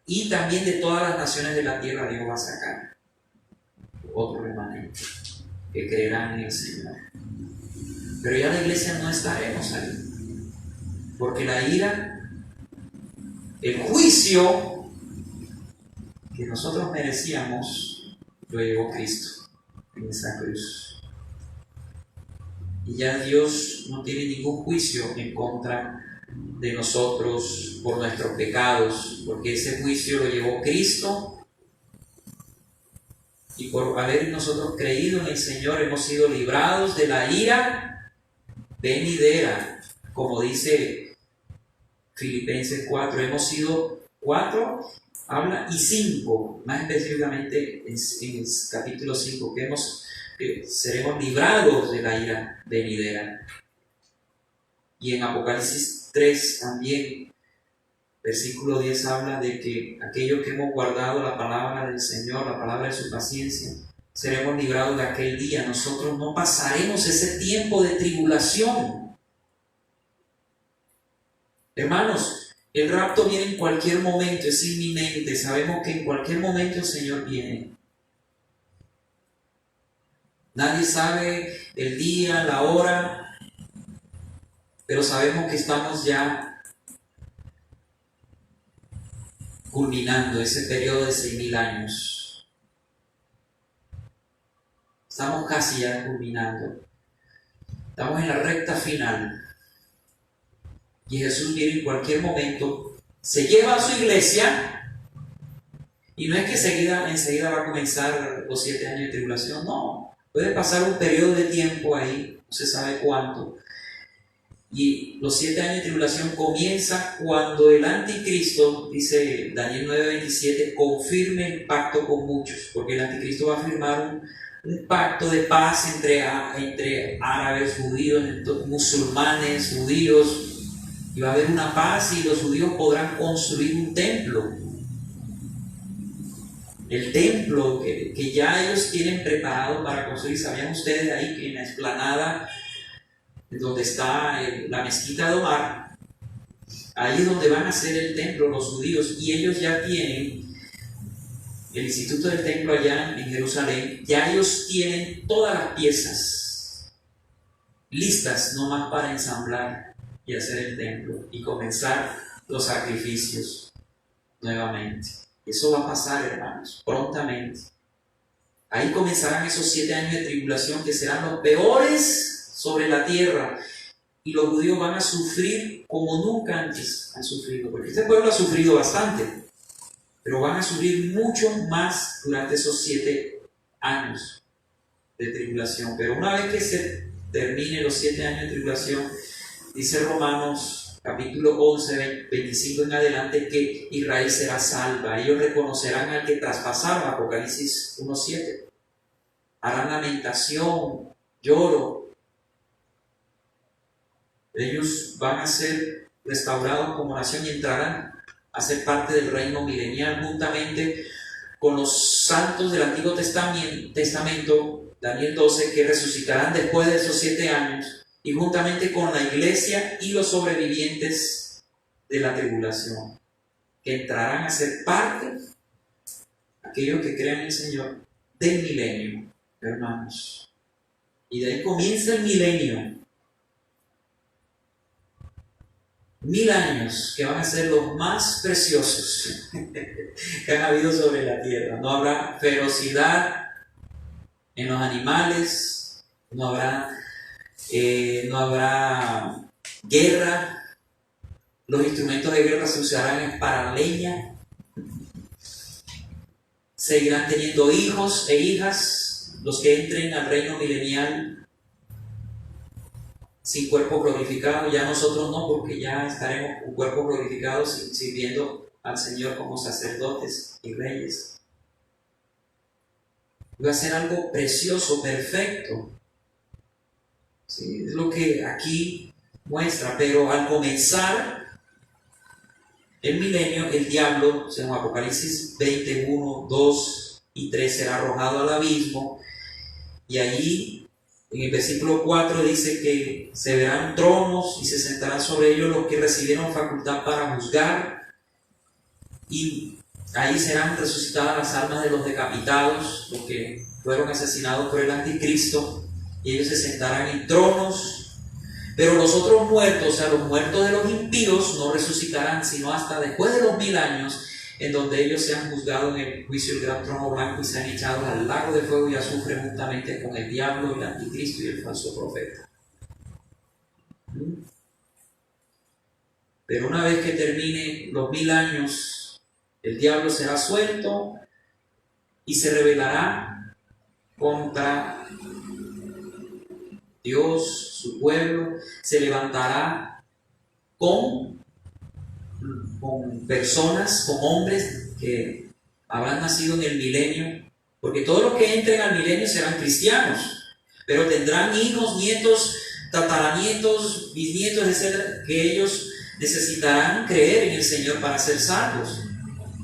A: Y también de todas las naciones de la tierra Dios va a sacar otro remanente que creerán en el Señor. Pero ya la iglesia no estaremos ahí, porque la ira, el juicio que nosotros merecíamos, lo llevó Cristo en esa cruz. Y ya Dios no tiene ningún juicio en contra de nosotros por nuestros pecados, porque ese juicio lo llevó Cristo, y por haber nosotros creído en el Señor hemos sido librados de la ira venidera, como dice Filipenses 4. Hemos sido 4, habla, y 5, más específicamente en el capítulo 5, que seremos librados de la ira venidera. Y en Apocalipsis 3 también, versículo 10, habla de que aquellos que hemos guardado la palabra del Señor, la palabra de su paciencia, seremos librados de aquel día. Nosotros no pasaremos ese tiempo de tribulación. Hermanos, el rapto viene en cualquier momento, es inminente. Sabemos que en cualquier momento el Señor viene. Nadie sabe el día, la hora, pero sabemos que estamos ya culminando ese periodo de 6.000 años. Estamos casi ya culminando. Estamos en la recta final. Y Jesús viene en cualquier momento, se lleva a su iglesia, y no es que enseguida va a comenzar los 7 años de tribulación, no. Puede pasar un periodo de tiempo ahí, no se sabe cuánto. Y los 7 años de tribulación comienza cuando el anticristo, dice Daniel 9:27, confirme el pacto con muchos, porque el anticristo va a firmar un pacto de paz entre árabes, judíos, musulmanes, judíos, y va a haber una paz y los judíos podrán construir un templo. El templo que ya ellos tienen preparado para construir. ¿Sabían ustedes ahí que en la explanada donde está la mezquita de Omar, ahí es donde van a hacer el templo los judíos? Y ellos ya tienen el instituto del templo allá en Jerusalén, ya ellos tienen todas las piezas listas nomás para ensamblar y hacer el templo y comenzar los sacrificios nuevamente. Eso va a pasar, hermanos, prontamente. Ahí comenzarán esos 7 años de tribulación que serán los peores sobre la tierra. y los judíos van a sufrir como nunca antes han sufrido, porque este pueblo ha sufrido bastante, pero van a sufrir mucho más durante esos 7 años de tribulación. Pero una vez que se termine los 7 años de tribulación, dice Romanos capítulo 11, 25 en adelante, que Israel será salva. Ellos reconocerán al que traspasaron, Apocalipsis 1:7. Harán lamentación, lloro. Ellos van a ser restaurados como nación y entrarán a ser parte del reino milenial juntamente con los santos del Antiguo Testamento, Daniel 12, que resucitarán después de esos 7 años, y juntamente con la iglesia y los sobrevivientes de la tribulación, que entrarán a ser parte, aquellos que crean en el Señor, del milenio, hermanos. Y de ahí comienza el milenio. 1000 años que van a ser los más preciosos que han habido sobre la tierra. No habrá ferocidad en los animales, no habrá guerra. Los instrumentos de guerra se usarán para leña. Seguirán teniendo hijos e hijas los que entren al reino milenial sin cuerpo glorificado. Ya nosotros no, porque ya estaremos con cuerpo glorificado sirviendo al Señor como sacerdotes y reyes. Va a ser algo precioso, perfecto. Sí, es lo que aquí muestra. Pero al comenzar el milenio, el diablo, según Apocalipsis 21, 2 y 3, será arrojado al abismo, y allí en el versículo 4 dice que se verán tronos y se sentarán sobre ellos los que recibieron facultad para juzgar, y ahí serán resucitadas las almas de los decapitados, los que fueron asesinados por el anticristo, y ellos se sentarán en tronos. Pero los otros muertos, o sea, los muertos de los impíos, no resucitarán sino hasta después de los 1000 años, en donde ellos sean juzgados en el juicio del gran trono blanco y sean echados al lago de fuego y azufre juntamente con el diablo, el anticristo y el falso profeta. Pero una vez que termine los 1000 años, el diablo será suelto y se rebelará contra Dios, su pueblo. Se levantará con personas, con hombres que habrán nacido en el milenio, porque todos los que entren al milenio serán cristianos, pero tendrán hijos, nietos, tataranietos, bisnietos, etc., que ellos necesitarán creer en el Señor para ser salvos.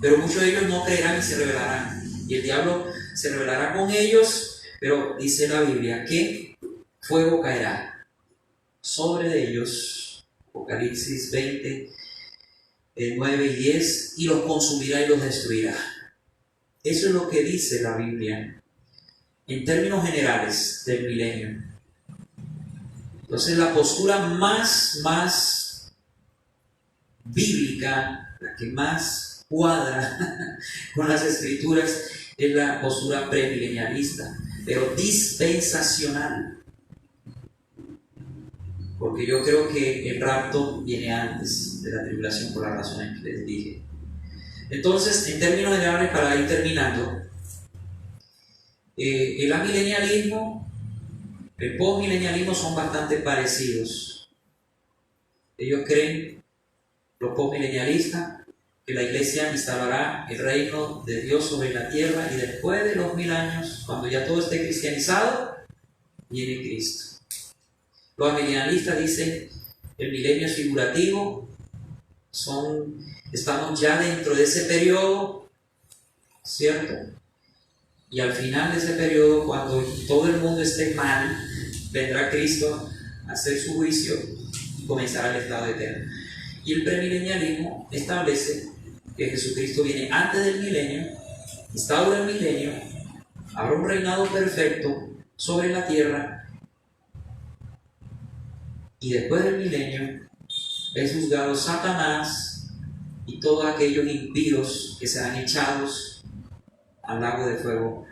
A: Pero muchos de ellos no creerán y se rebelarán, y el diablo se rebelará con ellos. Pero dice la Biblia que fuego caerá sobre ellos, Apocalipsis 20, 9 y 10, y los consumirá y los destruirá. Eso es lo que dice la Biblia en términos generales del milenio. Entonces la postura más bíblica, la que más cuadra con las escrituras, es la postura premilenialista, pero dispensacional. Porque yo creo que el rapto viene antes de la tribulación por las razones que les dije. Entonces, en términos generales, para ir terminando, el amilenialismo, el postmilenialismo son bastante parecidos. Ellos creen, los postmilenialistas, que la iglesia instalará el reino de Dios sobre la tierra, y después de los 1000 años, cuando ya todo esté cristianizado, viene Cristo. Los amilenialistas dicen el milenio es figurativo, estamos ya dentro de ese periodo, ¿cierto? Y al final de ese periodo, cuando todo el mundo esté mal, vendrá Cristo a hacer su juicio y comenzará el estado eterno. Y el premilenialismo establece que Jesucristo viene antes del milenio, instaura el milenio, habrá un reinado perfecto sobre la tierra, y después del milenio es juzgado Satanás y todos aquellos impíos que serán echados al lago de fuego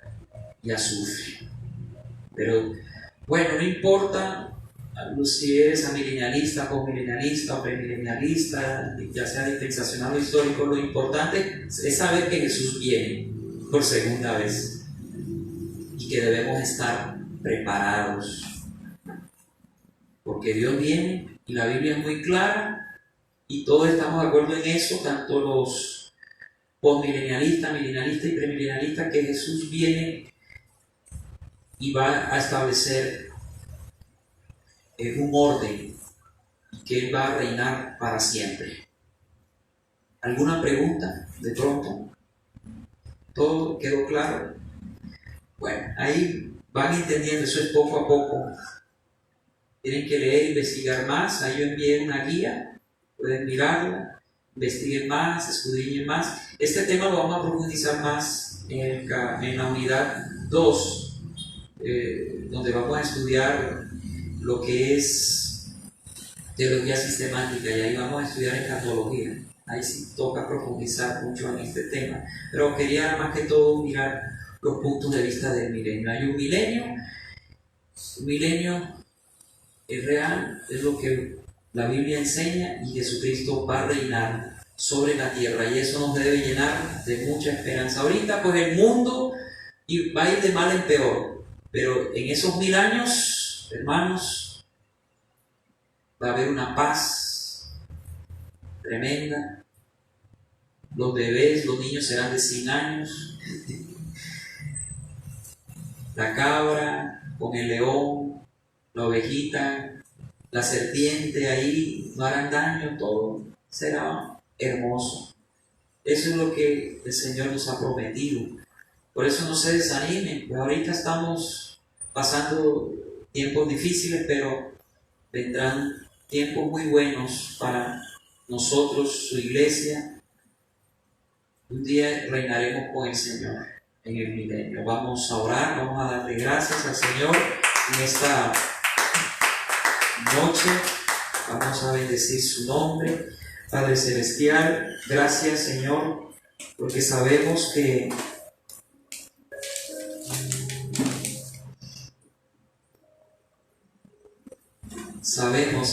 A: y azufre. Pero bueno, no importa si eres amilenialista, postmilenialista o premilenialista, ya sea dispensacional o histórico, lo importante es saber que Jesús viene por segunda vez y que debemos estar preparados, porque Dios viene y la Biblia es muy clara y todos estamos de acuerdo en eso, tanto los postmilenialistas, milenialistas y premilenialistas, que Jesús viene y va a establecer un orden y que Él va a reinar para siempre. ¿Alguna pregunta de pronto? ¿Todo quedó claro? Bueno, ahí van entendiendo, eso es poco a poco. Tienen que leer, investigar más. Ahí yo envié una guía, pueden mirarla, investiguen más, escudriñen más. Este tema lo vamos a profundizar más en la unidad 2, donde vamos a estudiar lo que es teología sistemática, y ahí vamos a estudiar escatología. Ahí sí toca profundizar mucho en este tema, pero quería más que todo mirar los puntos de vista del milenio. Hay un milenio es real, es lo que la Biblia enseña, y Jesucristo va a reinar sobre la tierra, y eso nos debe llenar de mucha esperanza. Ahorita pues el mundo va a ir de mal en peor, pero en esos 1000 años, hermanos, va a haber una paz tremenda. Los bebés, los niños serán de 100 años. La cabra con el león, la ovejita, la serpiente ahí no harán daño, todo será hermoso. Eso es lo que el Señor nos ha prometido. Por eso no se desanimen. Ahorita estamos pasando tiempos difíciles, pero vendrán tiempos muy buenos para nosotros, su iglesia. Un día reinaremos con el Señor en el milenio. Vamos a orar, vamos a darle gracias al Señor en esta noche. Vamos a bendecir su nombre. Padre Celestial, gracias, Señor, porque sabemos que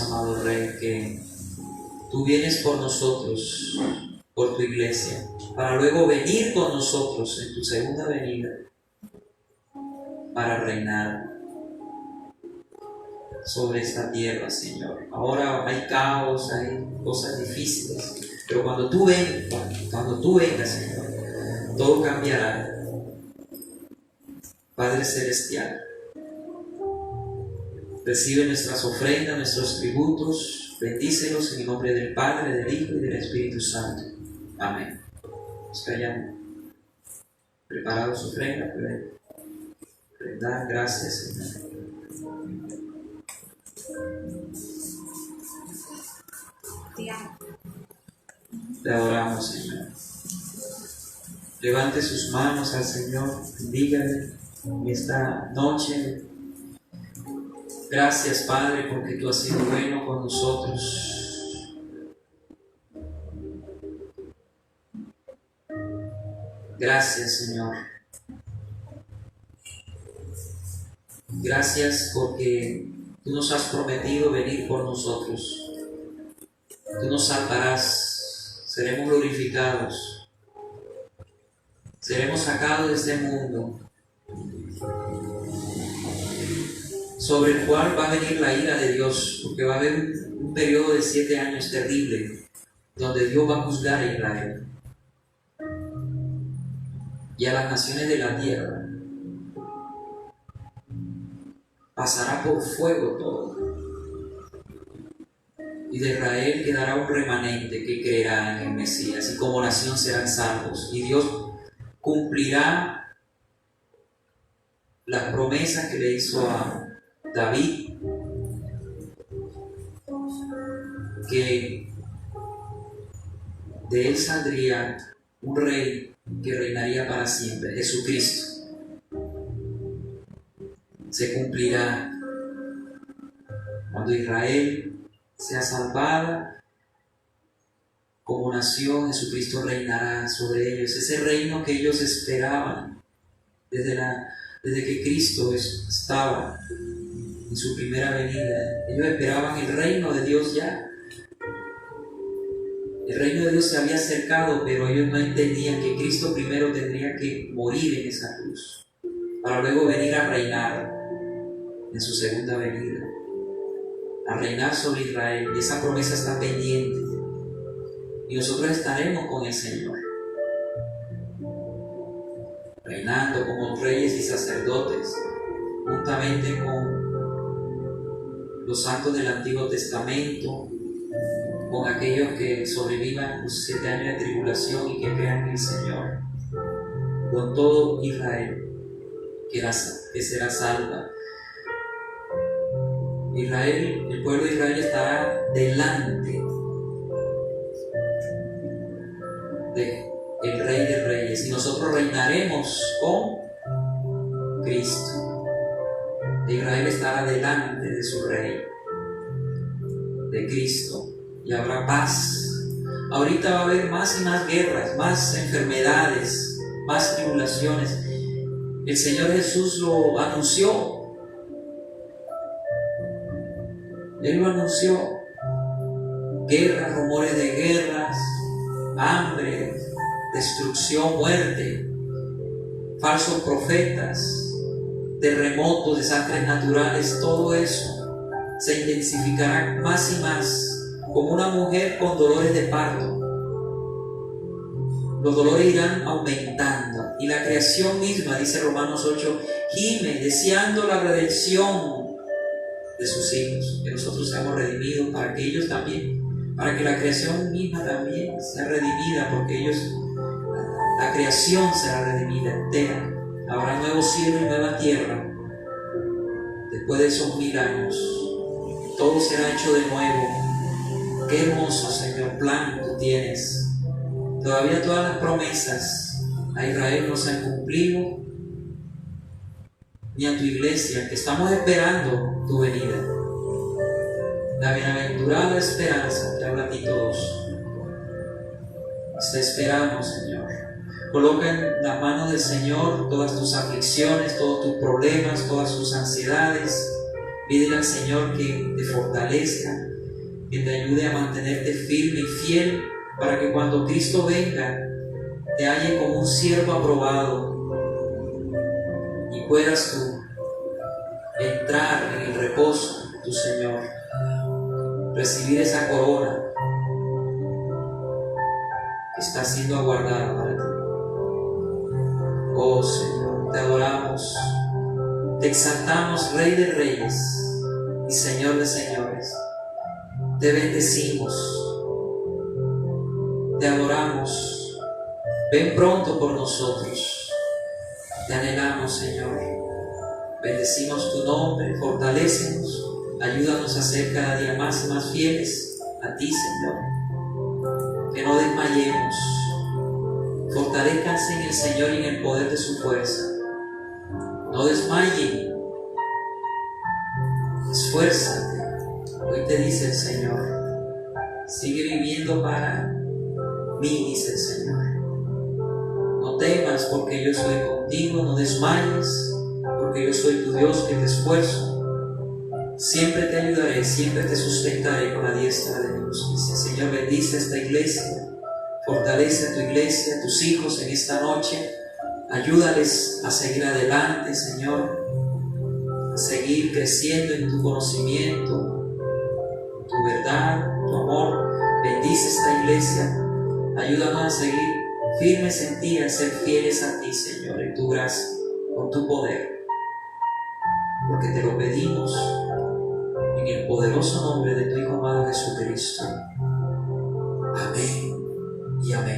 A: amado Rey, que tú vienes por nosotros, por tu iglesia, para luego venir con nosotros en tu segunda venida para reinar sobre esta tierra, Señor. Ahora hay caos, hay cosas difíciles, pero cuando tú vengas, Señor, todo cambiará. Padre Celestial, recibe nuestras ofrendas, nuestros tributos, bendícelos en el nombre del Padre, del Hijo y del Espíritu Santo. Amén. Los que hayan preparado su ofrenda, pueden dar gracias, Señor. Le adoramos, Señor. Levante sus manos al Señor, dígale en esta noche: gracias, Padre, porque tú has sido bueno con nosotros. Gracias, Señor. Gracias porque tú nos has prometido venir por nosotros. Tú nos salvarás, seremos glorificados, seremos sacados de este mundo sobre el cual va a venir la ira de Dios, porque va a haber un periodo de 7 años terrible, donde Dios va a juzgar a Israel y a las naciones de la tierra. Pasará por fuego todo, y de Israel quedará un remanente que creerá en el Mesías, y como nación serán salvos, y Dios cumplirá las promesas que le hizo a David, que de él saldría un rey que reinaría para siempre, Jesucristo. Se cumplirá cuando Israel sea salvada como nación. Jesucristo reinará sobre ellos, ese reino que ellos esperaban desde que Cristo estaba en su primera venida. Ellos esperaban el reino de Dios ya. El reino de Dios se había acercado, pero ellos no entendían que Cristo primero tendría que morir en esa cruz, para luego venir a reinar en su segunda venida, a reinar sobre Israel. Y esa promesa está pendiente. Y nosotros estaremos con el Señor, reinando como reyes y sacerdotes, juntamente con los santos del Antiguo Testamento, con aquellos que sobrevivan los 7 años de tribulación y que crean en el Señor, con todo Israel que será salva. Israel, el pueblo de Israel estará delante del Rey de Reyes, y nosotros reinaremos con Cristo. Israel estará delante de su Rey, de Cristo, y habrá paz. Ahorita va a haber más y más guerras, más enfermedades, más tribulaciones. El Señor Jesús lo anunció. Él lo anunció. Guerras, rumores de guerras, hambre, destrucción, muerte, falsos profetas, terremotos, desastres naturales. Todo eso se intensificará más y más, como una mujer con dolores de parto. Los dolores irán aumentando, y la creación misma, dice Romanos 8, gime deseando la redención de sus hijos, que nosotros seamos redimidos, para que ellos también, para que la creación misma también sea redimida, porque ellos, la creación será redimida entera. Habrá nuevo cielo y nueva tierra después de esos 1000 años. Todo será hecho de nuevo. Qué hermoso, Señor, plan tú tienes. Todavía todas las promesas a Israel no se han cumplido, ni a tu iglesia, que estamos esperando tu venida. La bienaventurada esperanza te habla a ti todos. Te esperamos, Señor. Coloca en las manos del Señor todas tus aflicciones, todos tus problemas, todas tus ansiedades. Pídele al Señor que te fortalezca, que te ayude a mantenerte firme y fiel, para que cuando Cristo venga te halle como un siervo aprobado y puedas tú entrar en el reposo de tu Señor, recibir esa corona que está siendo aguardada para ti. Oh Señor, te adoramos, te exaltamos, Rey de Reyes y Señor de Señores. Te bendecimos, te adoramos. Ven pronto por nosotros. Te anhelamos, Señor. Bendecimos tu nombre, fortalécenos, ayúdanos a ser cada día más y más fieles a ti, Señor. Que no desmayemos. Fortalezcanse en el Señor y en el poder de su fuerza. No desmayen. Esfuérzate. Hoy te dice el Señor. Sigue viviendo para mí, dice el Señor. No temas, porque yo soy contigo. No desmayes, porque yo soy tu Dios, que te esfuerzo. Siempre te ayudaré, siempre te sustentaré con la diestra de mi justicia. Señor, bendice esta iglesia. Fortalece a tu iglesia, a tus hijos en esta noche. Ayúdales a seguir adelante, Señor, a seguir creciendo en tu conocimiento, tu verdad, tu amor. Bendice esta iglesia. Ayúdanos a seguir firmes en ti, a ser fieles a ti, Señor, en tu gracia, con tu poder. Porque te lo pedimos en el poderoso nombre de tu Hijo amado Jesucristo. Amén y amén.